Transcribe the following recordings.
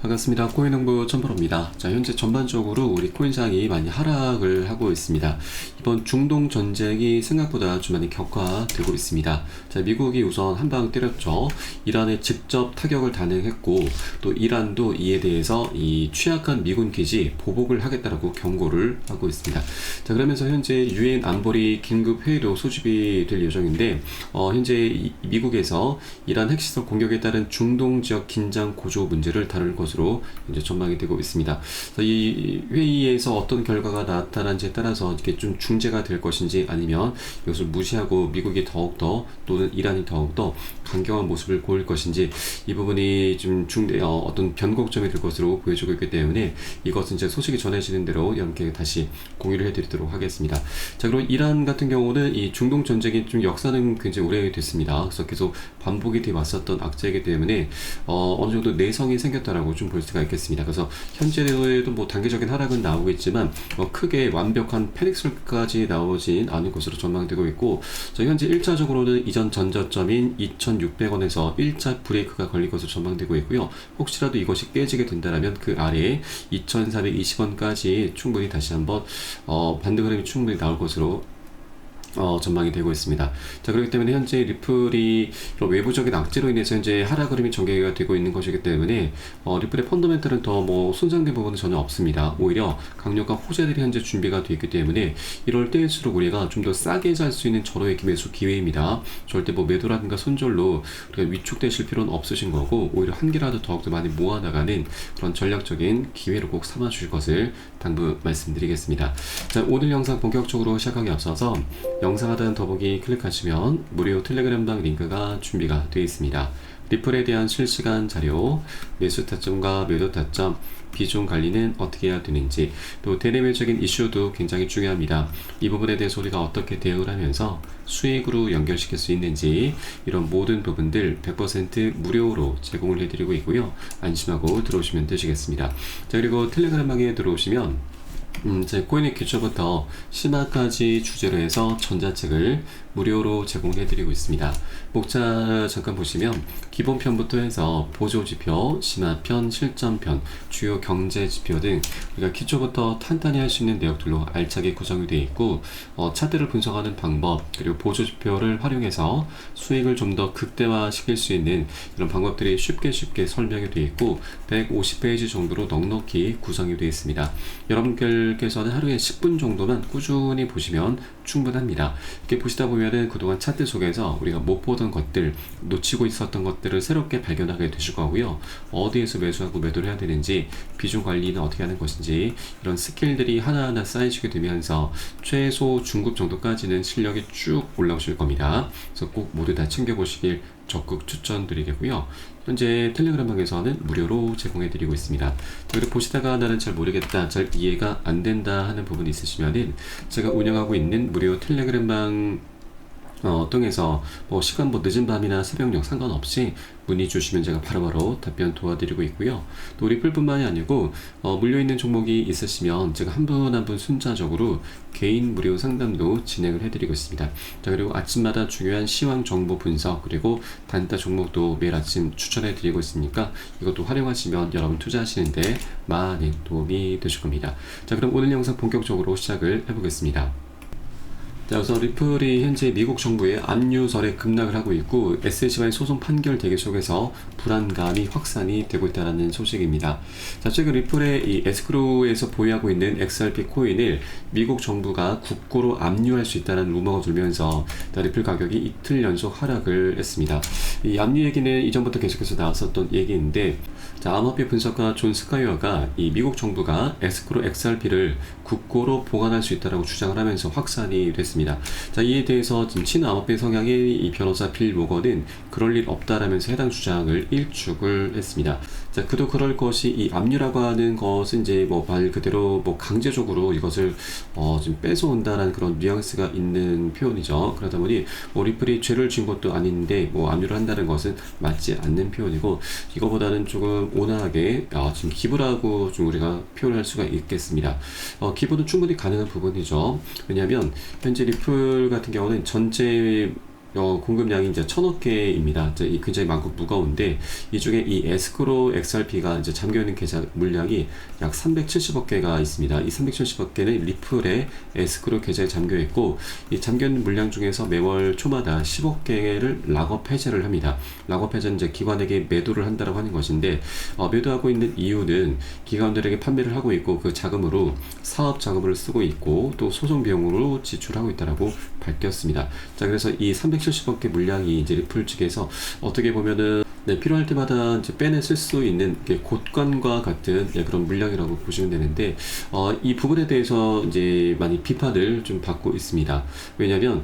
반갑습니다. 코인정보 첨프로입니다. 자, 현재 전반적으로 우리 코인시장이 많이 하락을 하고 있습니다. 이번 중동 전쟁이 생각보다 좀 많이 격화되고 있습니다. 자, 미국이 우선 한 방 때렸죠. 이란에 직접 타격을 단행했고, 또 이란도 이에 대해서 이 취약한 미군 기지 보복을 하겠다라고 경고를 하고 있습니다. 자, 그러면서 현재 유엔 안보리 긴급 회의도 소집이 될 예정인데, 현재 미국에서 이란 핵시설 공격에 따른 중동 지역 긴장 고조 문제를 다룰 것으로 이제 전망이 되고 있습니다. 이 회의에서 어떤 결과가 나타난지에 따라서 이게 좀 중재가 될 것인지 아니면 이것을 무시하고 미국이 더욱더 또는 이란이 더욱더 강경한 모습을 보일 것인지 이 부분이 좀 어떤 변곡점이 될 것으로 보여지고 있기 때문에 이것은 이제 소식이 전해지는 대로 여러분께 다시 공유를 해드리도록 하겠습니다. 자, 그리고 이란 같은 경우는 이 중동 전쟁이 좀 역사는 굉장히 오래됐습니다. 그래서 계속 반복이 돼 왔었던 악재이기 때문에 어느 정도 내성이 생겼다라고 좀 볼 수가 있겠습니다. 그래서 현재에도 뭐 단계적인 하락은 나오겠지만 크게 완벽한 패닉설까지 나오진 않을 것으로 전망되고 있고, 현재 1차적으로는 이전 전저점인 2,600원에서 1차 브레이크가 걸릴 것으로 전망되고 있고요. 혹시라도 이것이 깨지게 된다면 그 아래에 2,420원까지 충분히 다시 한번 반등 흐름이 충분히 나올 것으로 전망이 되고 있습니다. 자, 그렇기 때문에 현재 리플이 외부적인 악재로 인해서 현재 하락 흐름이 전개가 되고 있는 것이기 때문에 리플의 펀더멘털은 더 손상된 부분은 전혀 없습니다. 오히려 강력한 호재들이 현재 준비가 되어 있기 때문에 이럴 때일수록 우리가 좀 더 싸게 살 수 있는 절호의 매수 기회입니다. 절대 매도라든가 손절로 우리가 위축되실 필요는 없으신 거고, 오히려 한 개라도 더욱더 많이 모아나가는 그런 전략적인 기회로 꼭 삼아 주실 것을 당부 말씀드리겠습니다. 자, 오늘 영상 본격적으로 시작하기 앞서서 영상 하단 더보기 클릭하시면 무료 텔레그램방 링크가 준비가 되어 있습니다. 리플에 대한 실시간 자료, 매수 타점과 매도 타점, 비중 관리는 어떻게 해야 되는지, 또 대내외적인 이슈도 굉장히 중요합니다. 이 부분에 대해서 우리가 어떻게 대응을 하면서 수익으로 연결시킬 수 있는지, 이런 모든 부분들 100% 무료로 제공을 해드리고 있고요. 안심하고 들어오시면 되시겠습니다. 자, 그리고 텔레그램방에 들어오시면 제 코인의 기초부터 심화까지 주제로 해서 전자책을 무료로 제공해드리고 있습니다. 목차 잠깐 보시면 기본편부터 해서 보조지표, 심화편, 실전편, 주요 경제지표 등 우리가 기초부터 탄탄히 할 수 있는 내역들로 알차게 구성이 되어 있고, 차트를 분석하는 방법, 그리고 보조지표를 활용해서 수익을 좀 더 극대화시킬 수 있는 이런 방법들이 쉽게 설명이 되어 있고 150페이지 정도로 넉넉히 구성이 되어 있습니다. 여러분께서는 하루에 10분 정도만 꾸준히 보시면 충분합니다. 이렇게 보시다 보면은 그동안 차트 속에서 우리가 못 보던 것들, 놓치고 있었던 것들을 새롭게 발견하게 되실 거고요. 어디에서 매수하고 매도를 해야 되는지, 비중 관리는 어떻게 하는 것인지, 이런 스킬들이 하나하나 쌓이시게 되면서 최소 중급 정도까지는 실력이 쭉 올라오실 겁니다. 그래서 꼭 모두 다 챙겨보시길 적극 추천드리겠고요. 현재 텔레그램방에서는 무료로 제공해드리고 있습니다. 그리고 보시다가 나는 잘 모르겠다, 잘 이해가 안 된다 하는 부분이 있으시면은 제가 운영하고 있는 무료 텔레그램방 통해서 시간 늦은 밤이나 새벽녘 상관없이 문의 주시면 제가 바로바로 답변 도와드리고 있고요. 또 리플뿐만이 아니고 물려있는 종목이 있으시면 제가 한 분 한 분 순차적으로 개인 무료 상담도 진행을 해드리고 있습니다. 자, 그리고 아침마다 중요한 시황 정보 분석, 그리고 단타 종목도 매일 아침 추천해드리고 있으니까 이것도 활용하시면 여러분 투자하시는데 많은 도움이 되실 겁니다. 자, 그럼 오늘 영상 본격적으로 시작을 해보겠습니다. 자, 우선 리플이 현재 미국 정부의 압류설에 급락을 하고 있고, SEC와의 소송 판결 대기 속에서 불안감이 확산이 되고 있다는 소식입니다. 자, 최근 리플의 이 에스크로우에서 보유하고 있는 XRP 코인을 미국 정부가 국고로 압류할 수 있다는 루머가 돌면서 리플 가격이 이틀 연속 하락을 했습니다. 이 압류 얘기는 이전부터 계속해서 나왔었던 얘기인데, 자, 암호화폐 분석가 존 스카이어가 이 미국 정부가 에스크로 XRP를 국고로 보관할 수 있다고 주장을 하면서 확산이 됐습니다. 자, 이에 대해서 지금 친암호화폐 성향의 이 변호사 빌 모건은 그럴 일 없다라면서 해당 주장을 일축을 했습니다. 자, 그도 그럴 것이, 이 압류라고 하는 것은 이제 말 그대로 강제적으로 이것을 좀 뺏어온다라는 그런 뉘앙스가 있는 표현이죠. 그러다 보니 리플이 죄를 지은 것도 아닌데 압류를 한다는 것은 맞지 않는 표현이고, 이거보다는 조금 온화하게 지금 기부라고 좀 우리가 표현할 수가 있겠습니다. 기부는 충분히 가능한 부분이죠. 왜냐하면 현재 리플 같은 경우는 전체 공급량이 이제 1000억 개입니다. 이제 굉장히 많고 무거운데 이 중에 이 에스크로 XRP가 이제 잠겨 있는 계좌 물량이 약 370억 개가 있습니다. 이 370억 개는 리플의 에스크로 계좌에 잠겨 있고 이 잠겨 있는 물량 중에서 매월 초마다 10억 개를 락업 해제를 합니다. 락업 해제는 이제 기관에게 매도를 한다라고 하는 것인데 매도하고 있는 이유는 기관들에게 판매를 하고 있고 그 자금으로 사업 자금을 쓰고 있고 또 소송 비용으로 지출하고 있다라고 밝혔습니다. 자, 그래서 이 370억 개 물량이 이제 리플 측에서 어떻게 보면은 필요할 때마다 이제 빼내 쓸 수 있는 곳간과 같은 그런 물량이라고 보시면 되는데 이 부분에 대해서 이제 많이 비판을 좀 받고 있습니다. 왜냐하면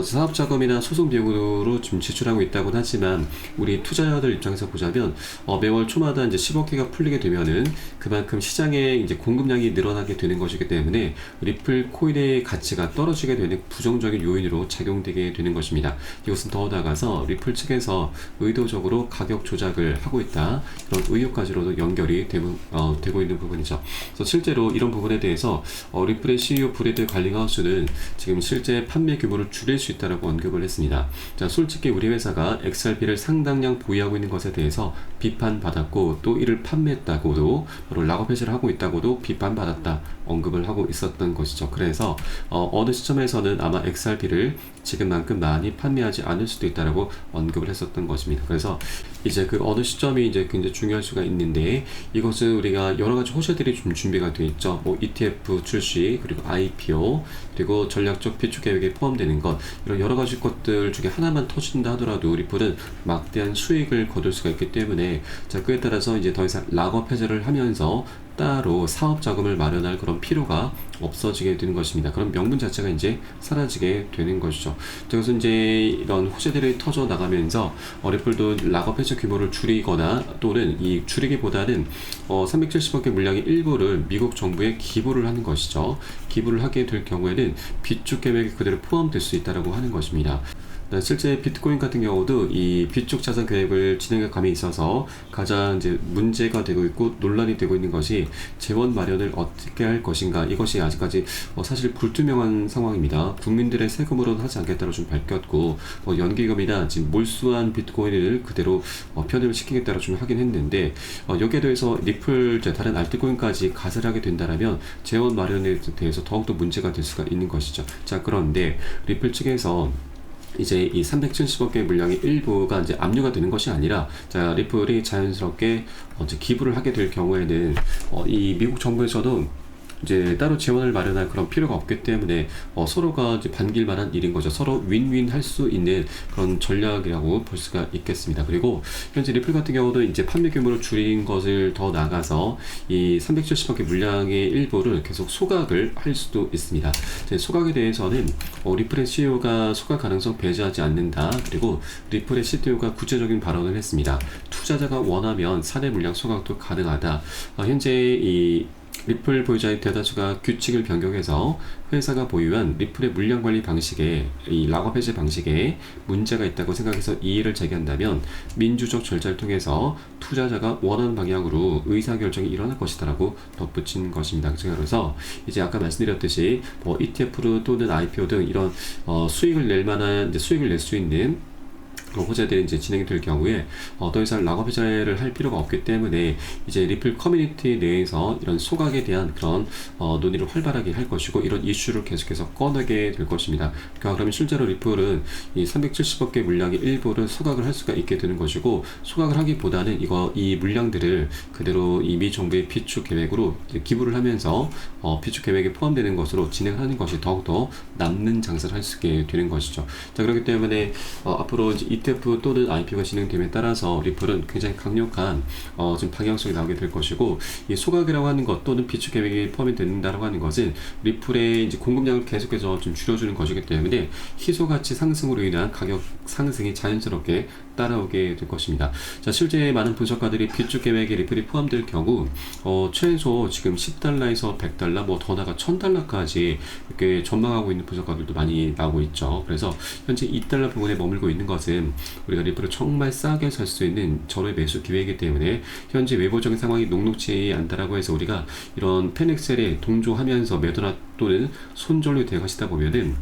사업 자금이나 소송 비용으로 좀 지출하고 있다고는 하지만 우리 투자자들 입장에서 보자면 매월 초마다 이제 10억 개가 풀리게 되면은 그만큼 시장에 이제 공급량이 늘어나게 되는 것이기 때문에 리플 코인의 가치가 떨어지게 되는 부정적인 요인으로 작용되게 되는 것입니다. 이것은 더 나아가서 리플 측에서 의도적으로 가격 조작을 하고 있다, 이런 의혹까지로도 연결이 되고 있는 부분이죠. 그래서 실제로 이런 부분에 대해서 리플의 CEO 브래드 갈링하우스는 지금 실제 판매 규모를 줄일 수 있다라고 언급을 했습니다. 자, 솔직히 우리 회사가 XRP를 상당량 보유하고 있는 것에 대해서 비판받았고 또 이를 판매했다고도 바로 락업 해제를 하고 있다고도 비판받았다 언급을 하고 있었던 것이죠. 그래서 어느 시점에서는 아마 XRP를 지금만큼 많이 판매하지 않을 수도 있다라고 언급을 했었던 것입니다. 그래서 이제 그 어느 시점이 이제 굉장히 중요할 수가 있는데 이것은 우리가 여러 가지 호재들이 좀 준비가 되어 있죠. 뭐 ETF 출시, 그리고 IPO, 그리고 전략적 비축 계획에 포함되는 것, 이런 여러 가지 것들 중에 하나만 터진다 하더라도 리플은 막대한 수익을 거둘 수가 있기 때문에 자, 그에 따라서 이제 더 이상 락업 해제를 하면서 따로 사업 자금을 마련할 그런 필요가 없어지게 되는 것입니다. 그런 명분 자체가 이제 사라지게 되는 것이죠. 그래서 이제 이런 호재들이 터져 나가면서 리플도 락업 해제 규모를 줄이거나 또는 이 줄이기보다는 370억 개 물량의 일부를 미국 정부에 기부를 하는 것이죠. 기부를 하게 될 경우에는 비축 계획에 그대로 포함될 수 있다라고 하는 것입니다. 실제 비트코인 같은 경우도 이 비축 자산 계획을 진행할 감에 있어서 가장 이제 문제가 되고 있고 논란이 되고 있는 것이 재원 마련을 어떻게 할 것인가, 이것이 아직까지 사실 불투명한 상황입니다. 국민들의 세금으로는 하지 않겠다고 좀 밝혔고 연기금이나 지금 몰수한 비트코인을 그대로 편입을 시키겠다고 좀 하긴 했는데 여기에 대해서 리플 다른 알트코인까지 갓을 하게 된다면 재원 마련에 대해서 더욱더 문제가 될 수가 있는 것이죠. 자, 그런데 리플 측에서 이제 이 370억 개 물량의 일부가 이제 압류가 되는 것이 아니라 자, 리플이 자연스럽게 이제 기부를 하게 될 경우에는 이 미국 정부에서도 이제 따로 재원을 마련할 그런 필요가 없기 때문에 서로가 이제 반길 만한 일인 거죠. 서로 윈윈 할 수 있는 그런 전략이라고 볼 수가 있겠습니다. 그리고 현재 리플 같은 경우도 이제 판매 규모를 줄인 것을 더 나아가서 이 370억 개 물량의 일부를 계속 소각을 할 수도 있습니다. 소각에 대해서는 리플의 CEO가 소각 가능성 배제하지 않는다. 그리고 리플의 CTO가 구체적인 발언을 했습니다. 투자자가 원하면 사내 물량 소각도 가능하다. 현재 이 리플 보유자의 대다수가 규칙을 변경해서 회사가 보유한 리플의 물량 관리 방식에, 이 락업 해제 방식에 문제가 있다고 생각해서 이의를 제기한다면 민주적 절차를 통해서 투자자가 원하는 방향으로 의사결정이 일어날 것이다라고 덧붙인 것입니다. 그래서 이제 아까 말씀드렸듯이 ETF 또는 IPO 등 이런 수익을 낼 만한, 이제 수익을 낼 수 있는 호재들이 이제 진행이 될 경우에 더 이상 락업 해제를 할 필요가 없기 때문에 이제 리플 커뮤니티 내에서 이런 소각에 대한 그런 논의를 활발하게 할 것이고 이런 이슈를 계속해서 꺼내게 될 것입니다. 그러면 실제로 리플은 이 370억 개 물량의 일부를 소각을 할 수가 있게 되는 것이고, 소각을 하기보다는 이 물량들을 그대로 이 미 정부의 비축 계획으로 기부를 하면서 비축 계획에 포함되는 것으로 진행하는 것이 더욱더 남는 장사를 할 수 있게 되는 것이죠. 자, 그렇기 때문에 앞으로 이제 ETF 또는 IPO가 진행됨에 따라서 리플은 굉장히 강력한 지금 방향성이 나오게 될 것이고, 이 소각이라고 하는 것 또는 비축 계획에 포함이 된다고 하는 것은 리플의 이제 공급량을 계속해서 좀 줄여주는 것이기 때문에 희소 가치 상승으로 인한 가격 상승이 자연스럽게 따라오게 될 것입니다. 자, 실제 많은 분석가들이 비축 계획에 리플이 포함될 경우 최소 지금 10달러에서 100달러, 더 나아가 1000달러까지 이렇게 전망하고 있는 분석가들도 많이 나오고 있죠. 그래서 현재 2달러 부분에 머물고 있는 것은 우리가 리플을 정말 싸게 살 수 있는 절호의 매수 기회이기 때문에 현재 외부적인 상황이 녹록지 않다라고 해서 우리가 이런 펜엑셀에 동조하면서 매도나 또는 손절로 대응하시다 보면은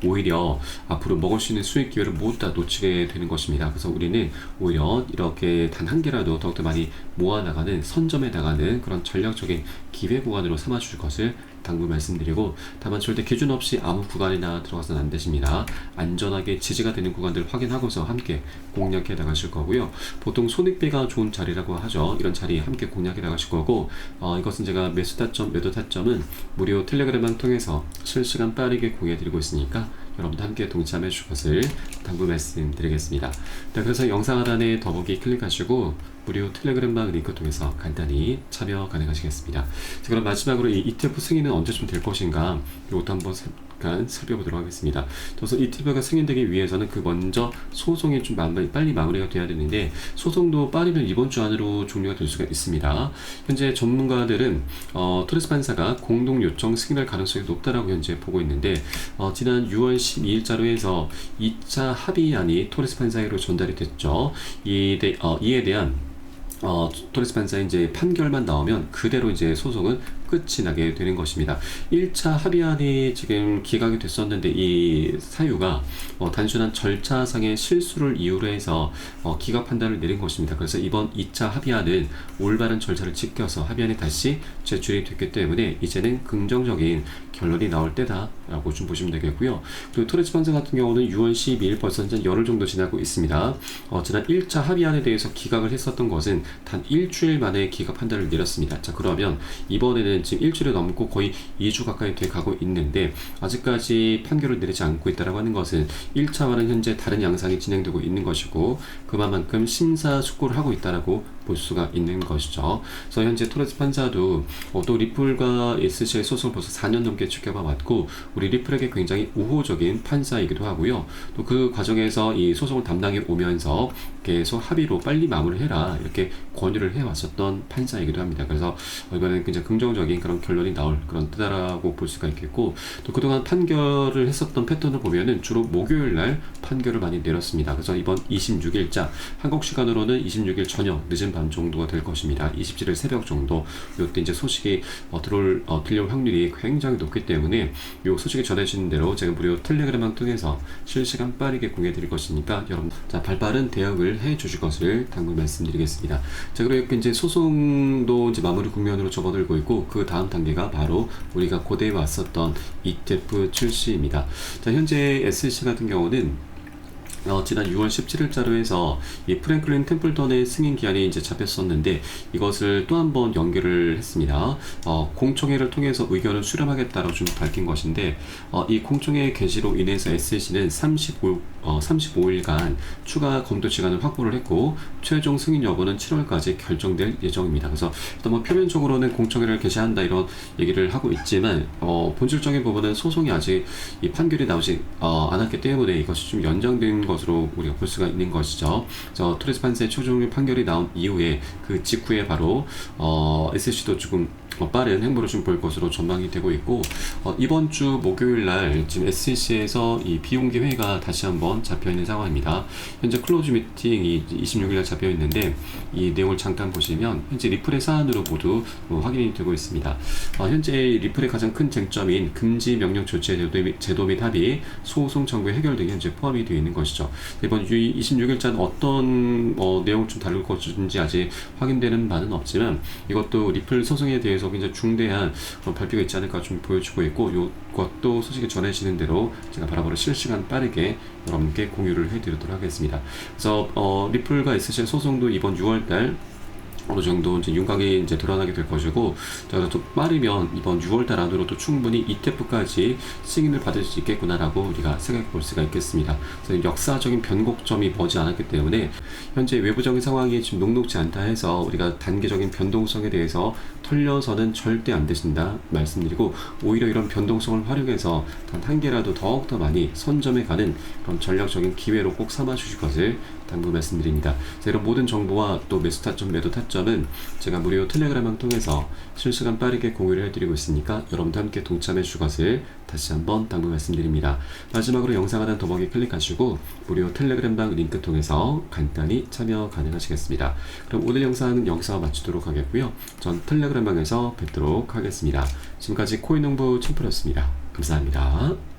오히려 앞으로 먹을 수 있는 수익 기회를 모두 다 놓치게 되는 것입니다. 그래서 우리는 오히려 이렇게 단 한 개라도 더욱더 많이 모아나가는, 선점해 나가는 그런 전략적인 기회 구간으로 삼아줄 것을 당부 말씀드리고, 다만 절대 기준 없이 아무 구간이나 들어가서는 안 되십니다. 안전하게 지지가 되는 구간들을 확인하고서 함께 공략해 나가실 거고요. 보통 손익배가 좋은 자리라고 하죠. 이런 자리 함께 공략해 나가실 거고, 이것은 제가 매수 타점, 매도 타점은 무료 텔레그램을 통해서 실시간 빠르게 공유해 드리고 있으니까 여러분도 함께 동참해 주실 것을 당부 말씀드리겠습니다. 네, 그래서 영상 하단에 더보기 클릭하시고 무료 텔레그램방 링크 통해서 간단히 참여 가능하시겠습니다. 자, 그럼 마지막으로 이 ETF 승인은 언제쯤 될 것인가, 이것도 한번 잠깐 살펴보도록 하겠습니다. 그래서 ETF가 승인되기 위해서는 그 먼저 소송이 좀 빨리 마무리가 돼야 되는데, 소송도 빠르면 이번 주 안으로 종료가 될 수가 있습니다. 현재 전문가들은 토레스 판사가 공동 요청 승인할 가능성이 높다라고 현재 보고 있는데, 지난 6월 12일자로 해서 2차 합의안이 토레스 판사에게로 전달이 됐죠. 이에 대한 토레스 판사의 이제 판결만 나오면 그대로 이제 소송은 끝이 나게 되는 것입니다. 1차 합의안이 지금 기각이 됐었는데, 이 사유가 단순한 절차상의 실수를 이유로 해서 기각 판단을 내린 것입니다. 그래서 이번 2차 합의안은 올바른 절차를 지켜서 합의안이 다시 제출이 됐기 때문에 이제는 긍정적인 결론이 나올 때다라고 좀 보시면 되겠고요. 그리고 토레스 판사 같은 경우는 6월 12일 벌써 한 열흘 정도 지나고 있습니다. 지난 1차 합의안에 대해서 기각을 했었던 것은 단 일주일 만에 기각 판단을 내렸습니다. 자, 그러면 이번에는 지금 일주일이 넘고 거의 2주 가까이 돼 가고 있는데 아직까지 판결을 내리지 않고 있다라고 하는 것은 1차와는 현재 다른 양상이 진행되고 있는 것이고, 그만큼 심사숙고를 하고 있다라고 볼 수가 있는 것이죠. 그래서 현재 토레스 판사도 또 리플과 SC의 소송을 벌써 4년 넘게 지켜봐 왔고, 우리 리플에게 굉장히 우호적인 판사이기도 하고요. 또 그 과정에서 이 소송을 담당해 오면서 계속 합의로 빨리 마무리해라 이렇게 권유를 해왔었던 판사이기도 합니다. 그래서 이번에는 굉장히 긍정적인 그런 결론이 나올 그런 때다라고 볼 수가 있겠고, 또 그동안 판결을 했었던 패턴을 보면은 주로 목요일 날 판결을 많이 내렸습니다. 그래서 이번 26일자 한국 시간으로는 26일 저녁 늦은 밤 정도가 될 것입니다. 27일 새벽 정도, 이때 이제 소식이 들려올 확률이 굉장히 높기 때문에 이 소식이 전해지는 대로 제가 무료 텔레그램을 통해서 실시간 빠르게 공유해 드릴 것이니까 여러분 발빠른 대응을 해 주실 것을 당부 말씀드리겠습니다. 자, 그리고 이제 소송도 이제 마무리 국면으로 접어들고 있고, 그 다음 단계가 바로 우리가 고대해 왔었던 ETF 출시입니다. 자, 현재 SC 같은 경우는 지난 6월 17일자로 해서 이 프랭클린 템플턴의 승인 기한이 이제 잡혔었는데, 이것을 또 한 번 연기를 했습니다. 공청회를 통해서 의견을 수렴하겠다고 좀 밝힌 것인데, 이 공청회 개시로 인해서 SC는 35일간 추가 검토 시간을 확보를 했고, 최종 승인 여부는 7월까지 결정될 예정입니다. 그래서 일단 뭐 표면적으로는 공청회를 개시한다 이런 얘기를 하고 있지만, 본질적인 부분은 소송이 아직 이 판결이 나오지 않았기 때문에 이것이 좀 연장된 것으로 우리가 볼 수가 있는 것이죠. 토레스 판사의 최종 판결이 나온 이후에 그 직후에 바로 SC도 조금 빠른 행보를 좀 볼 것으로 전망이 되고 있고, 이번 주 목요일 날 지금 SC에서 이 비공개 회의가 다시 한번 잡혀 있는 상황입니다. 현재 클로즈 미팅이 26일 날 잡혀 있는데, 이 내용을 잠깐 보시면 현재 리플의 사안으로 모두 확인이 되고 있습니다. 현재 리플의 가장 큰 쟁점인 금지 명령 조치의 제도 및 합의, 소송 청구의 해결 등이 현재 포함이 되어 있는 것이죠. 이번 26일자는 어떤 내용을 좀 다룰 것인지 아직 확인되는 바는 없지만, 이것도 리플 소송에 대해서 굉장히 중대한 발표가 있지 않을까 좀 보여주고 있고, 이것도 소식이 전해지는 대로 제가 바로바로 실시간 빠르게 여러분께 공유를 해드리도록 하겠습니다. 그래서 리플과 SC의 소송도 이번 6월달 어느 정도 이제 윤곽이 이제 드러나게 될 것이고, 자, 또 빠르면 이번 6월달 안으로도 충분히 ETF까지 승인을 받을 수 있겠구나라고 우리가 생각해 볼 수가 있겠습니다. 그래서 역사적인 변곡점이 머지 않았기 때문에 현재 외부적인 상황이 지금 녹록지 않다 해서 우리가 단기적인 변동성에 대해서 털려서는 절대 안 되신다 말씀드리고, 오히려 이런 변동성을 활용해서 단 한 개라도 더욱더 많이 선점해 가는 그런 전략적인 기회로 꼭 삼아 주실 것을 당부 말씀드립니다. 이런 모든 정보와 또 매수 타점, 매도 타점은 제가 무료 텔레그램을 통해서 실시간 빠르게 공유를 해드리고 있으니까 여러분도 함께 동참해 주실 것을 다시 한번 당부 말씀드립니다. 마지막으로 영상 하나 더보기 클릭하시고 무료 텔레그램방 링크 통해서 간단히 참여 가능하시겠습니다. 그럼 오늘 영상은 여기서 마치도록 하겠고요. 전 텔레그램방에서 뵙도록 하겠습니다. 지금까지 코인농부 챔프였습니다. 감사합니다.